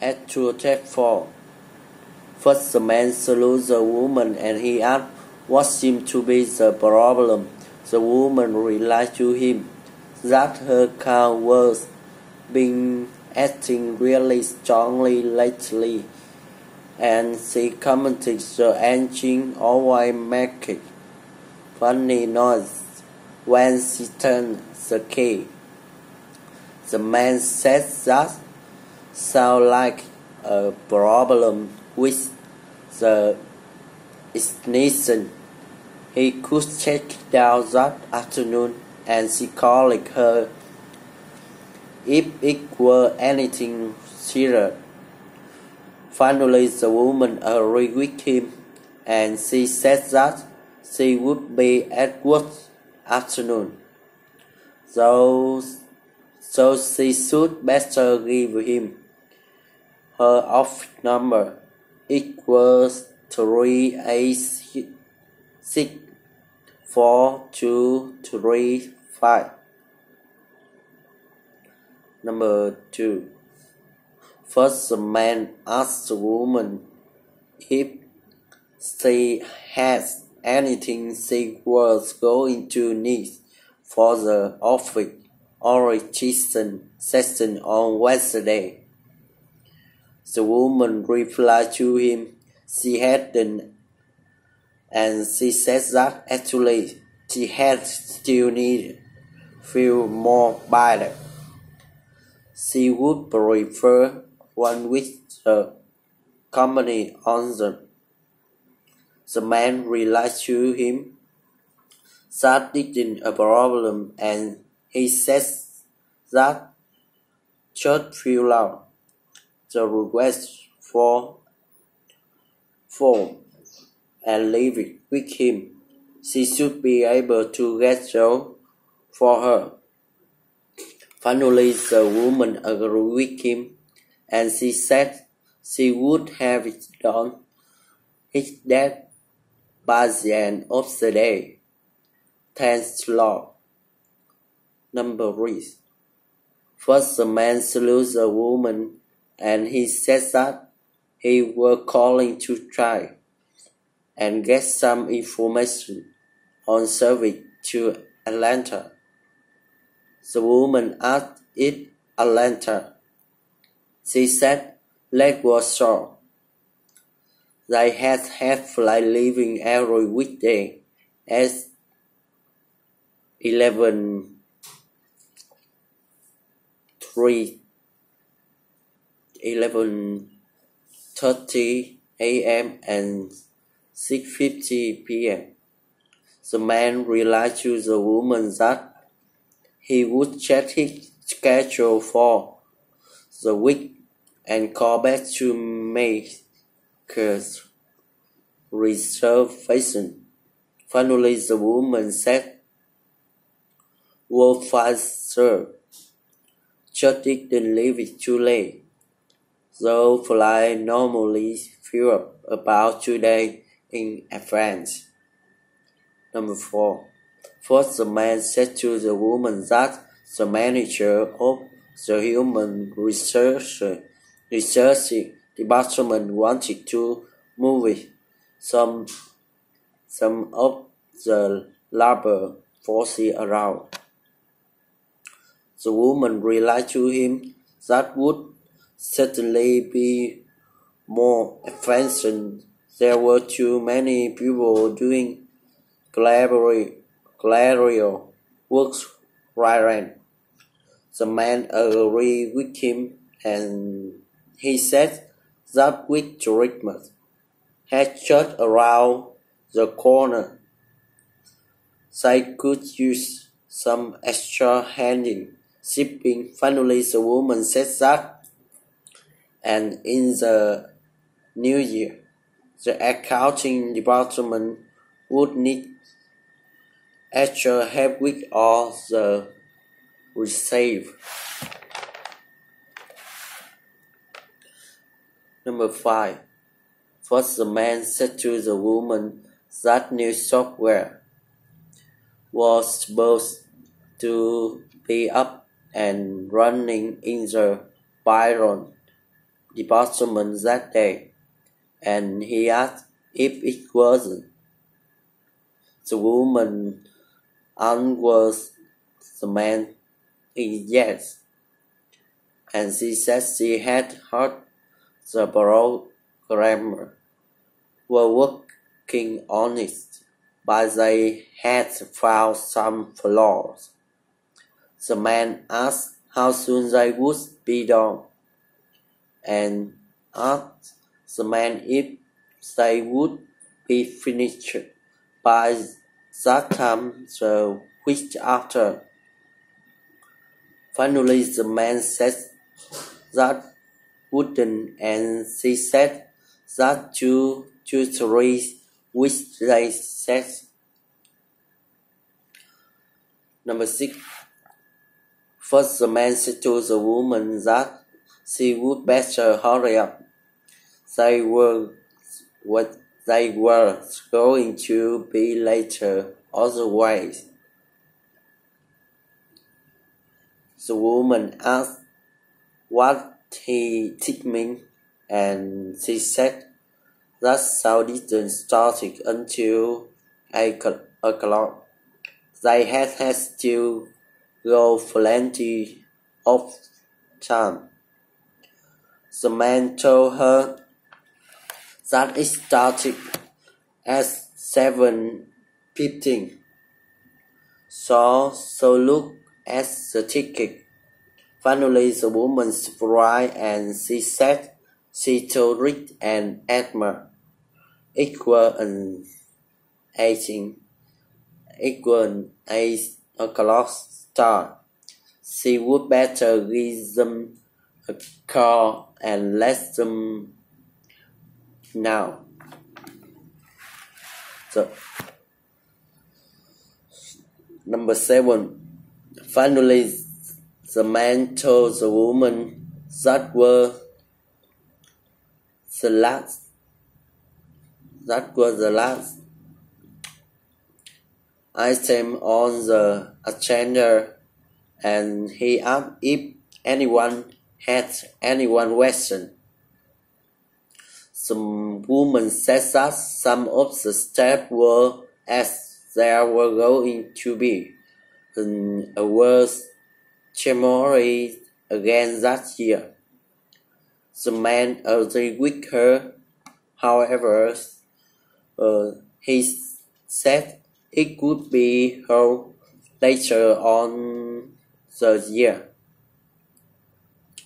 At 2:04, first the man saluted the woman and he asked what seemed to be the problem. The woman replied to him that her cow was been acting really strongly lately, and she commented the engine always making funny noise when she turned the key. The man said that sounded like a problem with the ignition. He could check it out that afternoon, and she called her if it were anything serious. Finally, the woman agreed with him, and she said that she would be at work afternoon, so she should better give him her office number. It was 386-4235. Number 2. First, the man asked the woman if she has anything she was going to need for the office orientation session on Wednesday. The woman replied to him she hadn't, and she said that actually she had still needed feel more better. She would prefer one with the company on them. The man replied to him that isn't a problem, and he says that should fill out the request for form and leave it with him. She should be able to get through for her. Finally, the woman agreed with him, and she said she would have it done his death by the end of the day. Thanks, Lord. Number 3. First, the man saluted the woman, and he said that he was calling to try and get some information on service to Atlanta. The woman asked if Atlanta. She said leg was sore. They had flight leaving every weekday at 11:30 a.m. and 6:50 p.m. The man replied to the woman that he would check his schedule for the week and call back to make a reservation. Finally, the woman said, "We'll find sir. Just didn't leave it too late. Though flight normally fill up about 2 days in advance." Number 4. First, the man said to the woman that the manager of the Human Research Department wanted to move some of the labor forces around. The woman replied to him that would certainly be more efficient. There were too many people doing clerical work right then. The man agreed with him, and he said that with Christmas had just around the corner, they could use some extra handing shipping. Finally, the woman said that, and in the new year, the accounting department would need extra help with all the receipts. Number 5. First, the man said to the woman that new software was supposed to be up and running in the background department that day, and he asked if it wasn't. The woman answered the man yes, and she said she had heard the programmer were working on it, but they had found some flaws. The man asked how soon they would be done, and asked the man if they would be finished by that time the week after. Finally, the man said that wouldn't, and she said that 2 to 3 weeks they said. Number 6. First, the man said to the woman that she would better hurry up. They were going to be later otherwise. The woman asked what he did mean, and she said that show didn't start until 8 o'clock. They had to go plenty of time. The man told her that it started at 7:15. So look at the ticket. Finally, the woman surprised, and she said she told Rick and Edmund it was an 8 o'clock start. She would better give them a call and let them know. So, number 7. Finally, the man told the woman that was the last item on the agenda, and he asked if anyone had any question. The woman said that some of the staff were, as there were going to be a world ceremony again that year. The man agreed with her. However, he said it could be held later on the year.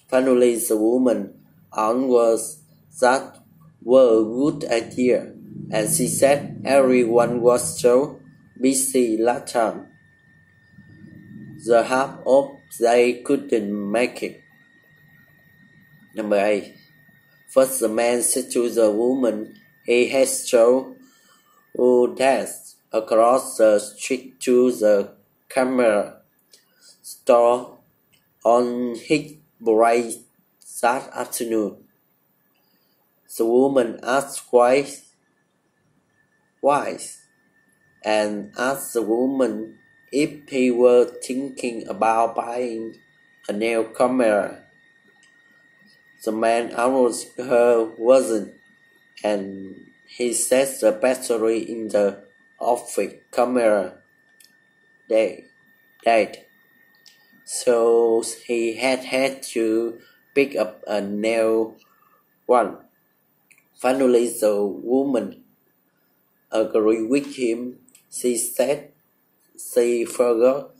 Finally, the woman answered that was a good idea, and she said everyone was so busy last time. The half of they couldn't make it. Number 8. First, the man said to the woman he had shown death across the street to the camera store on his break that afternoon. The woman asked why, and asked the woman if he were thinking about buying a new camera. The man answered her wasn't, and he said the battery in the office camera died, so he had to pick up a new one. Finally, the woman agreed with him. She said she forgot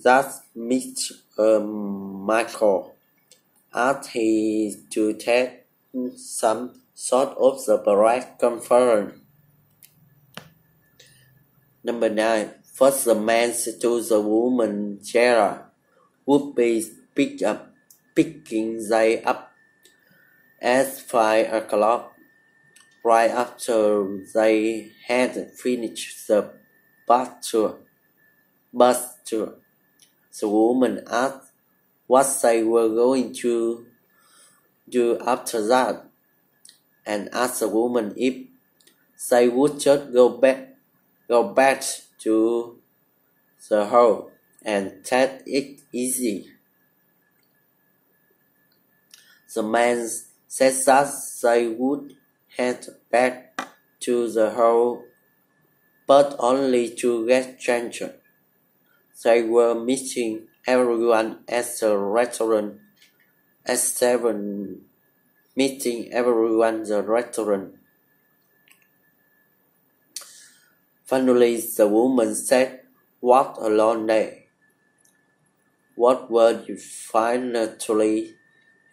that Mr. Michael asked him to take some sort of the press conference. Number 9. First, the man said to the woman Sarah would be picking they up at 5 o'clock, right after they had finished the bus tour. The woman asked what they were going to do after that, and asked the woman if they would just go back to the hall and take it easy. The man said that they would head back to the hall, but only to get changed. They were meeting everyone at the restaurant at 7. Meeting everyone at the restaurant. Finally, the woman said, "What a long day. What were you finally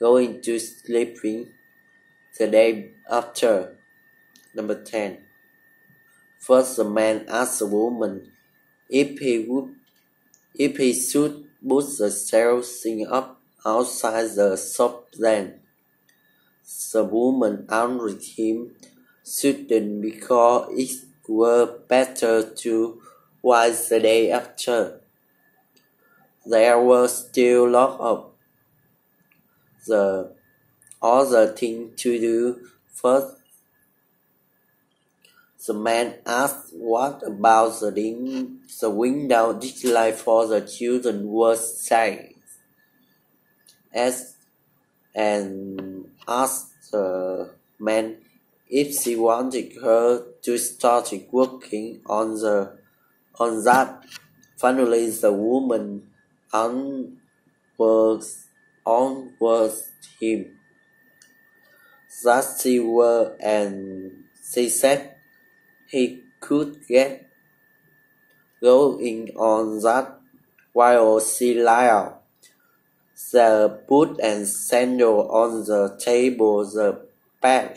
going to sleeping the day after?" Number 10. First, the man asked the woman if he should put the sales thing up outside the shop then. The woman answered him, "Shouldn't, because it were better to wait the day after. There were still lots of the other things to do first." The man asked what about the window display for the children was saying, and asked the man if she wanted her to start working on that. Finally, the woman answered him that she were, and she said he could get going on that while she lay out the boot and sandal on the table, the back.